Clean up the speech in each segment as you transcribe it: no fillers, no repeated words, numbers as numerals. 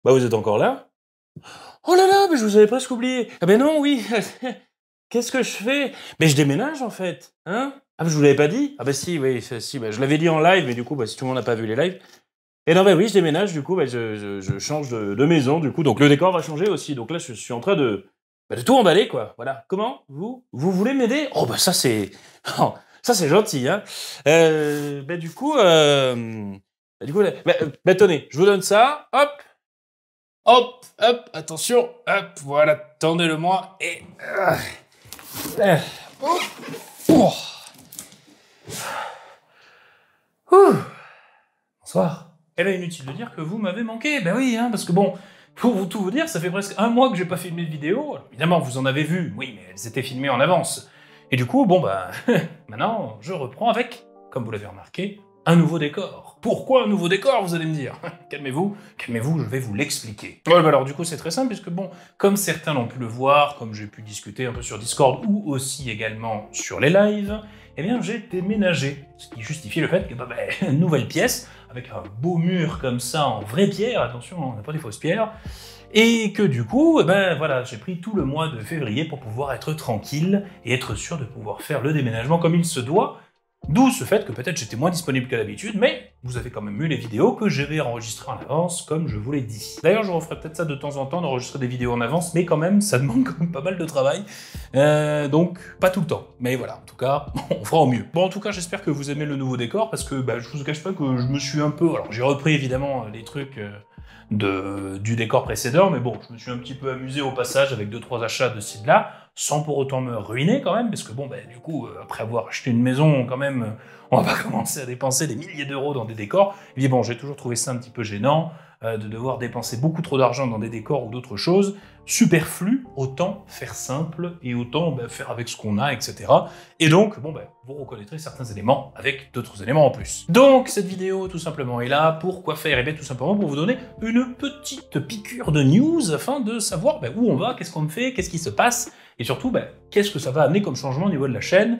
Bah vous êtes encore là? Oh là là, mais je vous avais presque oublié. Ah ben non, oui. Qu'est-ce que je fais? Mais je déménage en fait, hein? Ah, je vous l'avais pas dit? Ah bah si, oui, si, bah, je l'avais dit en live, mais du coup, bah, si tout le monde n'a pas vu les lives. Et non, bah oui, je déménage, du coup, bah, je change de maison, du coup, donc le décor va changer aussi. Donc là, je suis en train de tout emballer, quoi. Voilà. Comment? Vous voulez m'aider? Oh bah ça c'est, oh, ça c'est gentil, hein. Bah du coup, là, bah, tenez, je vous donne ça, hop. Hop, hop, attention, hop, voilà, tendez-le-moi et... oh, oh. Ouh. Bonsoir. Et là, inutile de dire que vous m'avez manqué, ben oui, hein, parce que bon, pour tout vous dire, ça fait presque un mois que j'ai pas filmé de vidéo. Alors, évidemment, vous en avez vu, oui, mais elles étaient filmées en avance. Et du coup, bon bah, maintenant, je reprends avec, comme vous l'avez remarqué, un nouveau décor. Pourquoi un nouveau décor, vous allez me dire? Calmez-vous, calmez-vous, je vais vous l'expliquer. Ouais, bah alors du coup, c'est très simple, puisque bon, comme certains l'ont pu le voir, comme j'ai pu discuter un peu sur Discord, ou aussi également sur les lives, eh bien, j'ai déménagé. Ce qui justifie le fait que, bah, une nouvelle pièce, avec un beau mur comme ça, en vraie pierre, attention, on n'a pas des fausses pierres, et que du coup, eh ben voilà, j'ai pris tout le mois de février pour pouvoir être tranquille et être sûr de pouvoir faire le déménagement comme il se doit. D'où ce fait que peut-être j'étais moins disponible qu'à l'habitude, mais vous avez quand même eu les vidéos que je vais enregistrer en avance, comme je vous l'ai dit. D'ailleurs, je referai peut-être ça de temps en temps, d'enregistrer des vidéos en avance, mais quand même, ça demande quand même pas mal de travail. Donc, pas tout le temps. Mais voilà, en tout cas, on fera au mieux. Bon, en tout cas, j'espère que vous aimez le nouveau décor, parce que bah, je vous cache pas que je me suis un peu... Alors, j'ai repris évidemment les trucs du décor précédent, mais bon, je me suis un petit peu amusé au passage avec 2-3 achats de ci de là, sans pour autant me ruiner quand même, parce que bon, du coup, après avoir acheté une maison, quand même, on va pas commencer à dépenser des milliers d'euros dans des décors. Et puis bon, j'ai toujours trouvé ça un petit peu gênant, de devoir dépenser beaucoup trop d'argent dans des décors ou d'autres choses, superflu, autant faire simple, et autant faire avec ce qu'on a, etc. Et donc, bon, vous reconnaîtrez certains éléments avec d'autres éléments en plus. Donc, cette vidéo, tout simplement, est là pour quoi faire? Et bien, tout simplement pour vous donner une petite piqûre de news, afin de savoir où on va, qu'est-ce qu'on fait, qu'est-ce qui se passe, et surtout, qu'est-ce que ça va amener comme changement au niveau de la chaîne?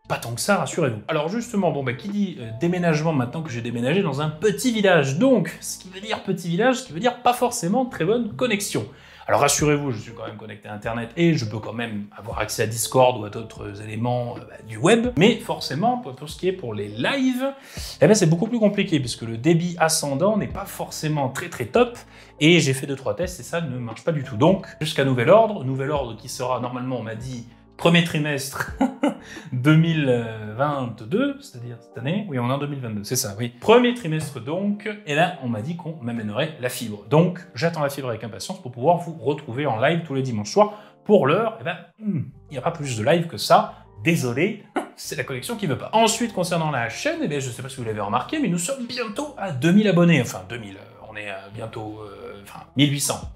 Pas tant que ça, rassurez-vous. Alors justement, qui dit déménagement maintenant que j'ai déménagé dans un petit village? Donc, ce qui veut dire petit village, ce qui veut dire pas forcément très bonne connexion. Alors rassurez-vous, je suis quand même connecté à Internet et je peux quand même avoir accès à Discord ou à d'autres éléments du web, mais forcément, pour ce qui est pour les lives, c'est beaucoup plus compliqué, puisque le débit ascendant n'est pas forcément très top, et j'ai fait 2-3 tests et ça ne marche pas du tout. Donc, jusqu'à nouvel ordre qui sera normalement, on m'a dit, premier trimestre 2022, c'est-à-dire cette année. Oui, on est en 2022, c'est ça, oui. Premier trimestre donc, et là, on m'a dit qu'on m'amènerait la fibre. Donc, j'attends la fibre avec impatience pour pouvoir vous retrouver en live tous les dimanches soirs. Pour l'heure, il n'y a pas plus de live que ça. Désolé, c'est la connexion qui veut pas. Ensuite, concernant la chaîne, je ne sais pas si vous l'avez remarqué, mais nous sommes bientôt à 2000 abonnés. Enfin, 2000, on est à bientôt... 1800,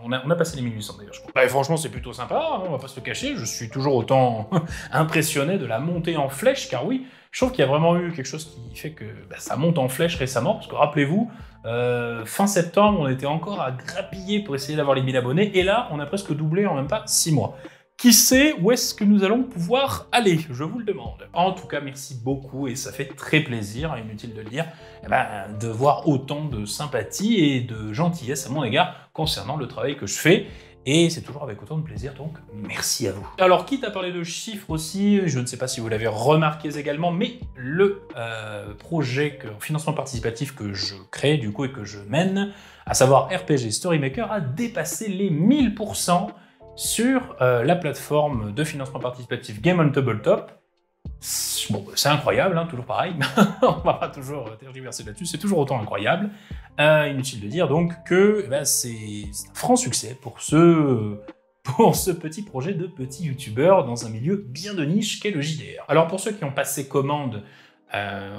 on a passé les 1800 d'ailleurs, je crois. Franchement, c'est plutôt sympa, hein, on va pas se le cacher, je suis toujours autant impressionné de la montée en flèche, car oui, je trouve qu'il y a vraiment eu quelque chose qui fait que ça monte en flèche récemment, parce que rappelez-vous, fin septembre, on était encore à grappiller pour essayer d'avoir les 1000 abonnés, et là, on a presque doublé en même pas 6 mois. Qui sait où est-ce que nous allons pouvoir aller? Je vous le demande. En tout cas, merci beaucoup et ça fait très plaisir, inutile de le dire, de voir autant de sympathie et de gentillesse à mon égard concernant le travail que je fais. Et c'est toujours avec autant de plaisir, donc merci à vous. Alors, quitte à parler de chiffres aussi, je ne sais pas si vous l'avez remarqué également, mais le projet en financement participatif que je crée, du coup, et que je mène, à savoir RPG Storymaker, a dépassé les 1000% sur la plateforme de financement participatif Game on Tabletop. Bon, c'est incroyable, hein, toujours pareil, on va pas toujours tergiverser là-dessus, c'est toujours autant incroyable. Inutile de dire donc que c'est un franc succès pour ce petit projet de petit youtubeur dans un milieu bien de niche qu'est le JDR. Alors pour ceux qui ont passé commande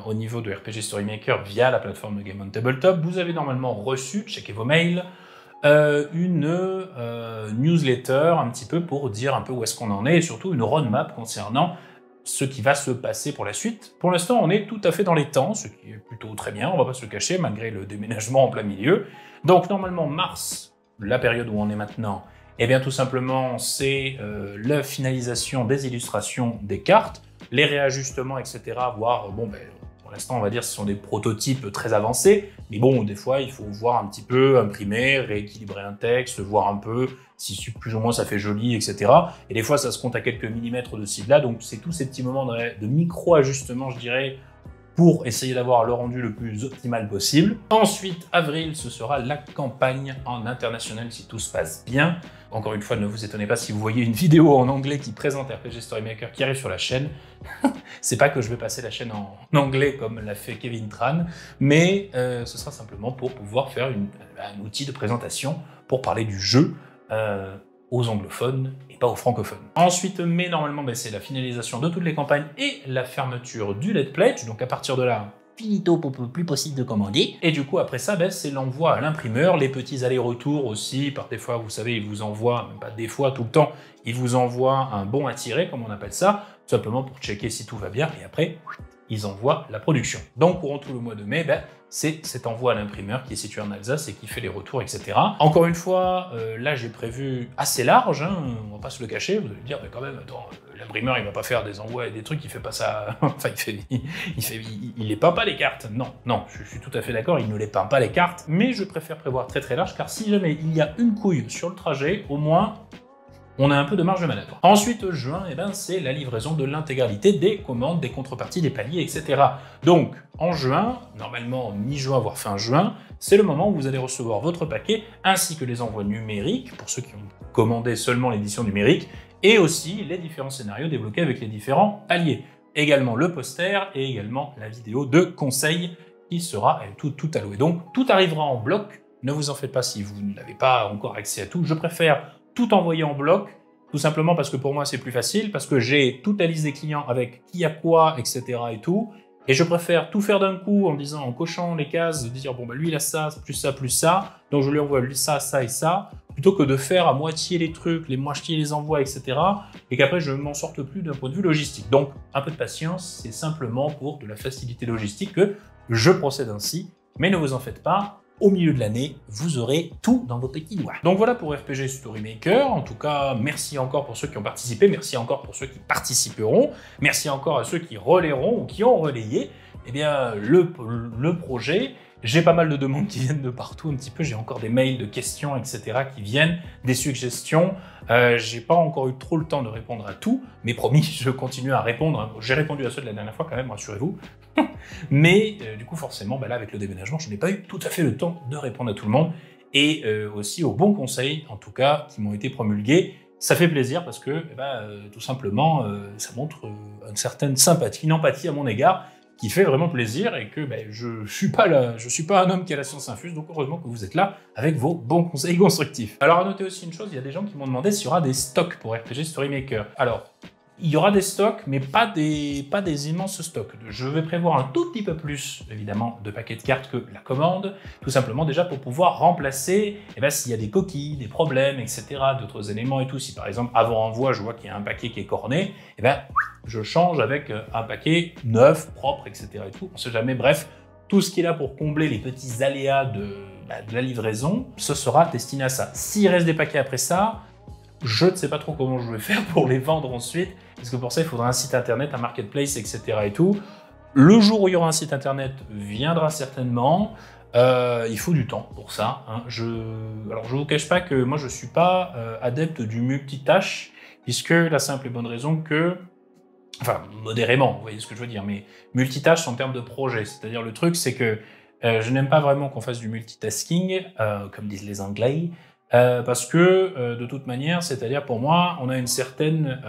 au niveau de RPG Storymaker via la plateforme de Game on Tabletop, vous avez normalement reçu, checkez vos mails, une newsletter un petit peu pour dire un peu où est-ce qu'on en est, et surtout une roadmap concernant ce qui va se passer pour la suite. Pour l'instant, on est tout à fait dans les temps, ce qui est plutôt très bien, on va pas se le cacher, malgré le déménagement en plein milieu. Donc normalement, mars, la période où on est maintenant, tout simplement, c'est la finalisation des illustrations des cartes, les réajustements, etc. Voire, bon, ben, pour l'instant, on va dire ce sont des prototypes très avancés, mais bon, des fois, il faut voir un petit peu, imprimer, rééquilibrer un texte, voir un peu si plus ou moins ça fait joli, etc. Et des fois, ça se compte à quelques millimètres de ci, de là, donc c'est tous ces petits moments de micro-ajustements, je dirais, pour essayer d'avoir le rendu le plus optimal possible. Ensuite, avril, ce sera la campagne en international si tout se passe bien. Encore une fois, ne vous étonnez pas si vous voyez une vidéo en anglais qui présente RPG Story Maker qui arrive sur la chaîne. C'est pas que je vais passer la chaîne en anglais comme l'a fait Kevin Tran, mais ce sera simplement pour pouvoir faire un outil de présentation pour parler du jeu aux anglophones et pas aux francophones. Ensuite, mai, normalement, c'est la finalisation de toutes les campagnes et la fermeture du Let's Pledge. Donc à partir de là, finito, plus possible de commander. Et du coup, après ça, c'est l'envoi à l'imprimeur, les petits allers-retours aussi. Par des fois, vous savez, il vous envoie, même pas des fois, tout le temps, il vous envoie un bon à tirer, comme on appelle ça, tout simplement pour checker si tout va bien. Et après, ils envoient la production. Donc, courant tout le mois de mai, c'est cet envoi à l'imprimeur qui est situé en Alsace et qui fait les retours, etc. Encore une fois, là, j'ai prévu assez large, hein, on va pas se le cacher. Vous allez me dire, mais quand même, attends, l'imprimeur, il va pas faire des envois et des trucs, il fait pas ça... enfin, il les peint pas les cartes. Non, je suis tout à fait d'accord, il ne les peint pas les cartes, mais je préfère prévoir très très large, car si jamais il y a une couille sur le trajet, au moins... on a un peu de marge de manœuvre. Ensuite, juin, c'est la livraison de l'intégralité des commandes, des contreparties, des paliers, etc. Donc, en juin, normalement mi-juin, voire fin juin, c'est le moment où vous allez recevoir votre paquet, ainsi que les envois numériques, pour ceux qui ont commandé seulement l'édition numérique, et aussi les différents scénarios débloqués avec les différents paliers. Également le poster, et également la vidéo de conseil, qui sera tout alloué. Donc, tout arrivera en bloc. Ne vous en faites pas si vous n'avez pas encore accès à tout. Je préfère tout envoyer en bloc, tout simplement parce que pour moi c'est plus facile, parce que j'ai toute la liste des clients avec qui a quoi, etc. et tout, et je préfère tout faire d'un coup en disant, en cochant les cases, de dire bon lui il a ça, plus ça, donc je lui envoie lui ça, ça et ça, plutôt que de faire à moitié les trucs, les moitiés les envois, etc. et qu'après je m'en sorte plus d'un point de vue logistique. Donc un peu de patience, c'est simplement pour de la facilité logistique que je procède ainsi, mais ne vous en faites pas. Au milieu de l'année, vous aurez tout dans vos petits doigts. Donc voilà pour RPG Story Maker. En tout cas, merci encore pour ceux qui ont participé, merci encore pour ceux qui participeront, merci encore à ceux qui relayeront ou qui ont relayé le projet. J'ai pas mal de demandes qui viennent de partout un petit peu, j'ai encore des mails de questions, etc. qui viennent, des suggestions. J'ai pas encore eu trop le temps de répondre à tout, mais promis, je continue à répondre. J'ai répondu à ceux de la dernière fois quand même, rassurez-vous. Mais du coup, forcément, là, avec le déménagement, je n'ai pas eu tout à fait le temps de répondre à tout le monde. Et aussi aux bons conseils, en tout cas, qui m'ont été promulgués. Ça fait plaisir parce que, tout simplement, ça montre une certaine sympathie, une empathie à mon égard, qui fait vraiment plaisir et que je suis pas un homme qui a la science infuse, donc heureusement que vous êtes là avec vos bons conseils constructifs. Alors à noter aussi une chose, il y a des gens qui m'ont demandé s'il y aura des stocks pour RPG Story Maker. Alors, il y aura des stocks, mais pas des immenses stocks. Je vais prévoir un tout petit peu plus, évidemment, de paquets de cartes que la commande, tout simplement déjà pour pouvoir remplacer, s'il y a des coquilles, des problèmes, etc., d'autres éléments et tout. Si par exemple, avant envoi, je vois qu'il y a un paquet qui est corné, je change avec un paquet neuf, propre, etc. et tout. On sait jamais, bref, tout ce qui est là pour combler les petits aléas de la livraison, ce sera destiné à ça. S'il reste des paquets après ça, je ne sais pas trop comment je vais faire pour les vendre ensuite, parce que pour ça, il faudra un site internet, un marketplace, etc. et tout. Le jour où il y aura un site internet viendra certainement. Il faut du temps pour ça. Hein. Alors, je ne vous cache pas que moi, je ne suis pas adepte du multitâche, puisque la simple et bonne raison que... Enfin, modérément, vous voyez ce que je veux dire, mais multitâche en termes de projet. C'est-à-dire, le truc, c'est que je n'aime pas vraiment qu'on fasse du multitasking, comme disent les Anglais, parce que, de toute manière, c'est-à-dire, pour moi, on a une certaine,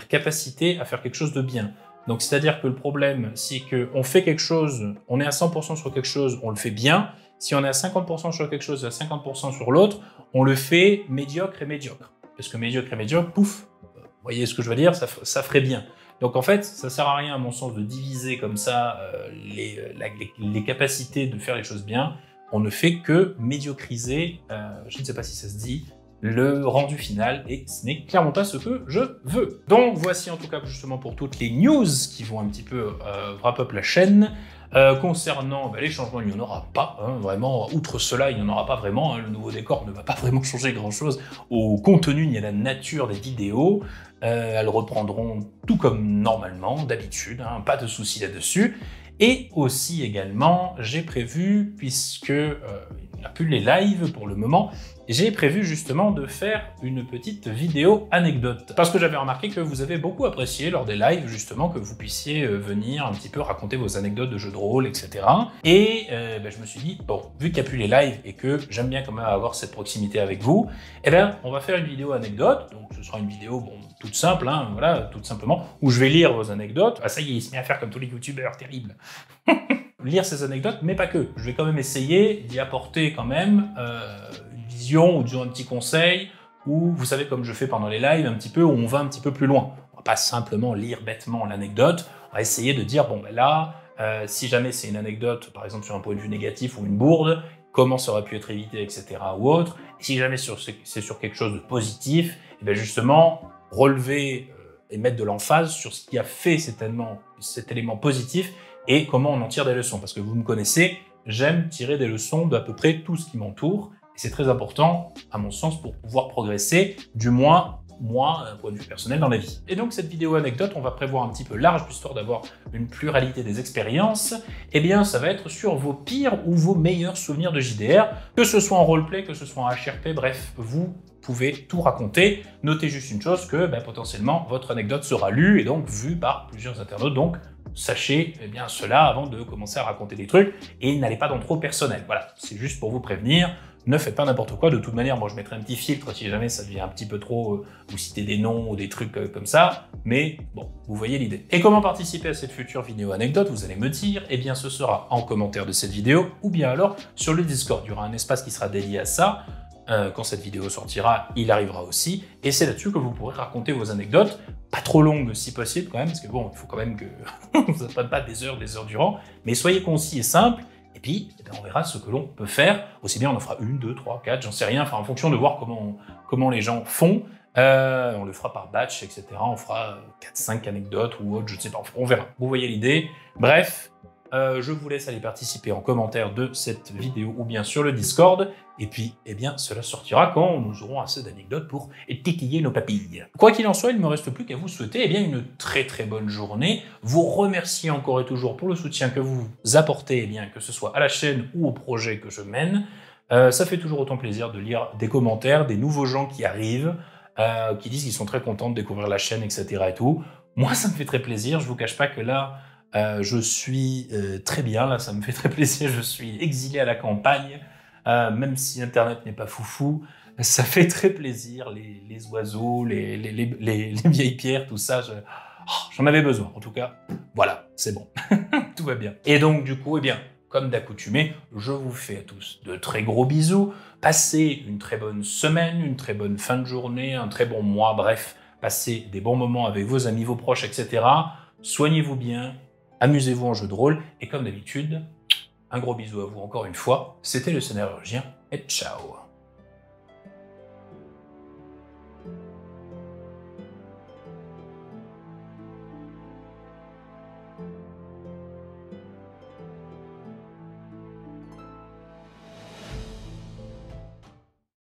capacité à faire quelque chose de bien. Donc, c'est-à-dire que le problème, c'est qu'on fait quelque chose, on est à 100% sur quelque chose, on le fait bien. Si on est à 50% sur quelque chose et à 50% sur l'autre, on le fait médiocre et médiocre. Parce que médiocre et médiocre, pouf, vous voyez ce que je veux dire, ça ferait bien. Donc en fait, ça sert à rien, à mon sens, de diviser comme ça les capacités de faire les choses bien. On ne fait que médiocriser, je ne sais pas si ça se dit, le rendu final, et ce n'est clairement pas ce que je veux. Donc voici en tout cas justement pour toutes les news qui vont un petit peu wrap up la chaîne. Concernant les changements, il n'y en aura pas, hein, vraiment, outre cela, il n'y en aura pas vraiment, hein, le nouveau décor ne va pas vraiment changer grand chose au contenu ni à la nature des vidéos. elles reprendront tout comme normalement, d'habitude, hein, pas de soucis là-dessus. Et aussi également, j'ai prévu, puisque il n'y a plus les lives pour le moment, j'ai prévu justement de faire une petite vidéo anecdote. Parce que j'avais remarqué que vous avez beaucoup apprécié lors des lives, justement, que vous puissiez venir un petit peu raconter vos anecdotes de jeux de rôle, etc. Et je me suis dit, bon, vu qu'il n'y a plus les lives et que j'aime bien quand même avoir cette proximité avec vous, eh bien, on va faire une vidéo anecdote. Donc, ce sera une vidéo, bon, toute simple, hein, voilà, tout simplement, où je vais lire vos anecdotes. Ah, ça y est, il se met à faire comme tous les youtubeurs, terrible. Lire ces anecdotes, mais pas que. Je vais quand même essayer d'y apporter quand même une vision ou disons un petit conseil, ou vous savez comme je fais pendant les lives, un petit peu où on va un petit peu plus loin. On va pas simplement lire bêtement l'anecdote, on va essayer de dire, bon ben là, si jamais c'est une anecdote, par exemple sur un point de vue négatif ou une bourde, comment ça aurait pu être évité, etc. ou autre. Et si jamais c'est sur quelque chose de positif, et bien justement, relever et mettre de l'emphase sur ce qui a fait cet élément positif, et comment on en tire des leçons. Parce que vous me connaissez, j'aime tirer des leçons d'à peu près tout ce qui m'entoure, et c'est très important, à mon sens, pour pouvoir progresser, du moins, moi, d'un point de vue personnel dans la vie. Et donc, cette vidéo anecdote, on va prévoir un petit peu large, histoire d'avoir une pluralité des expériences. Eh bien, ça va être sur vos pires ou vos meilleurs souvenirs de JDR, que ce soit en roleplay, que ce soit en HRP, bref, vous pouvez tout raconter. Notez juste une chose, que potentiellement, votre anecdote sera lue et donc vue par plusieurs internautes, donc sachez bien cela avant de commencer à raconter des trucs et n'allez pas dans trop personnel. Voilà, c'est juste pour vous prévenir. Ne faites pas n'importe quoi. De toute manière, moi je mettrai un petit filtre si jamais ça devient un petit peu trop, vous citez des noms ou des trucs comme ça. Mais bon, vous voyez l'idée. Et comment participer à cette future vidéo anecdote, vous allez me dire, eh bien ce sera en commentaire de cette vidéo ou bien alors sur le Discord. Il y aura un espace qui sera dédié à ça. Quand cette vidéo sortira, il arrivera aussi. Et c'est là-dessus que vous pourrez raconter vos anecdotes. Pas trop longues si possible quand même, parce que bon, il faut quand même que ça ne prenne pas des heures durant. Mais soyez concis et simple. Et puis, on verra ce que l'on peut faire. Aussi bien, on en fera 1, 2, 3, 4, j'en sais rien. Enfin, en fonction de voir comment les gens font. On le fera par batch, etc. On fera 4, 5 anecdotes ou autre, je ne sais pas. On verra. Vous voyez l'idée. Bref. Je vous laisse aller participer en commentaire de cette vidéo ou bien sur le Discord. Et puis, eh bien, cela sortira quand nous aurons assez d'anecdotes pour titiller nos papilles. Quoi qu'il en soit, il ne me reste plus qu'à vous souhaiter une très très bonne journée. Vous remercier encore et toujours pour le soutien que vous apportez, que ce soit à la chaîne ou au projet que je mène. Ça fait toujours autant plaisir de lire des commentaires, des nouveaux gens qui arrivent, qui disent qu'ils sont très contents de découvrir la chaîne, etc. et tout. Moi, ça me fait très plaisir. Je vous cache pas que là, je suis très bien, là, ça me fait très plaisir, je suis exilé à la campagne, même si Internet n'est pas foufou, ça fait très plaisir, les oiseaux, les vieilles pierres, tout ça, j'en avais besoin, en tout cas, voilà, c'est bon, tout va bien. Et donc, du coup, comme d'accoutumé, je vous fais à tous de très gros bisous, passez une très bonne semaine, une très bonne fin de journée, un très bon mois, bref, passez des bons moments avec vos amis, vos proches, etc. Soignez-vous bien, amusez-vous en jeu de rôle, et comme d'habitude, un gros bisou à vous encore une fois, c'était le Scénarurgien, et ciao.